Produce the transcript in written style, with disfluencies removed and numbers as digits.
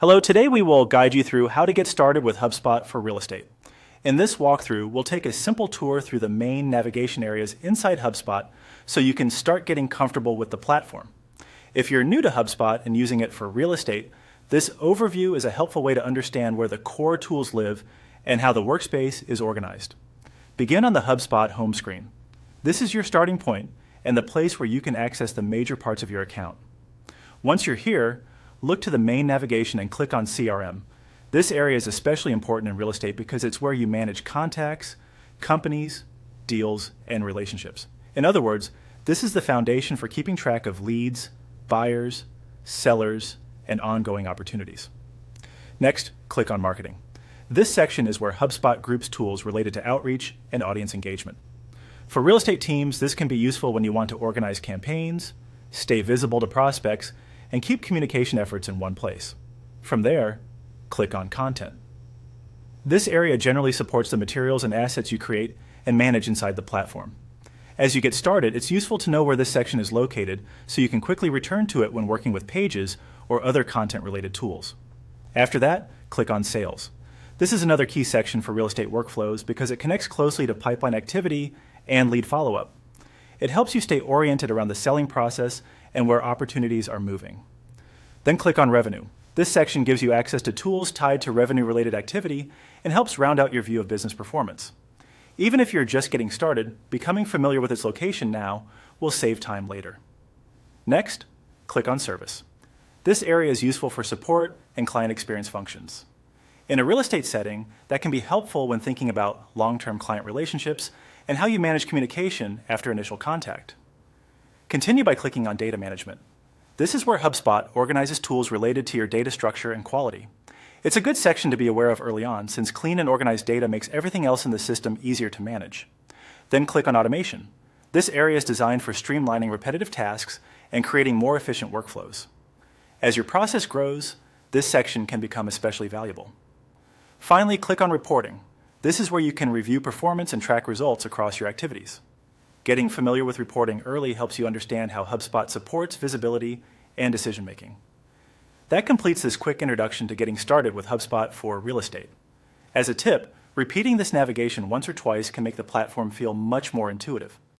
Hello, today we will guide you through how to get started with HubSpot for real estate. In this walkthrough, we'll take a simple tour through the main navigation areas inside HubSpot so you can start getting comfortable with the platform. If you're new to HubSpot and using it for real estate, this overview is a helpful way to understand where the core tools live and how the workspace is organized. Begin on the HubSpot home screen. This is your starting point and the place where you can access the major parts of your account. Once you're here, look to the main navigation and click on CRM. This area is especially important in real estate because it's where you manage contacts, companies, deals, and relationships. In other words, this is the foundation for keeping track of leads, buyers, sellers, and ongoing opportunities. Next, click on Marketing. This section is where HubSpot groups tools related to outreach and audience engagement. For real estate teams, this can be useful when you want to organize campaigns, stay visible to prospects, and keep communication efforts in one place. From there, click on Content. This area generally supports the materials and assets you create and manage inside the platform. As you get started, it's useful to know where this section is located so you can quickly return to it when working with pages or other content-related tools. After that, click on Sales. This is another key section for real estate workflows because it connects closely to pipeline activity and lead follow-up. It helps you stay oriented around the selling process and where opportunities are moving. Then click on Revenue. This section gives you access to tools tied to revenue-related activity and helps round out your view of business performance. Even if you're just getting started, becoming familiar with its location now will save time later. Next, click on Service. This area is useful for support and client experience functions. In a real estate setting, that can be helpful when thinking about long-term client relationships and how you manage communication after initial contact. Continue by clicking on Data Management. This is where HubSpot organizes tools related to your data structure and quality. It's a good section to be aware of early on, since clean and organized data makes everything else in the system easier to manage. Then click on Automation. This area is designed for streamlining repetitive tasks and creating more efficient workflows. As your process grows, this section can become especially valuable. Finally, click on Reporting. This is where you can review performance and track results across your activities. Getting familiar with reporting early helps you understand how HubSpot supports visibility and decision-making. That completes this quick introduction to getting started with HubSpot for real estate. As a tip, repeating this navigation once or twice can make the platform feel much more intuitive.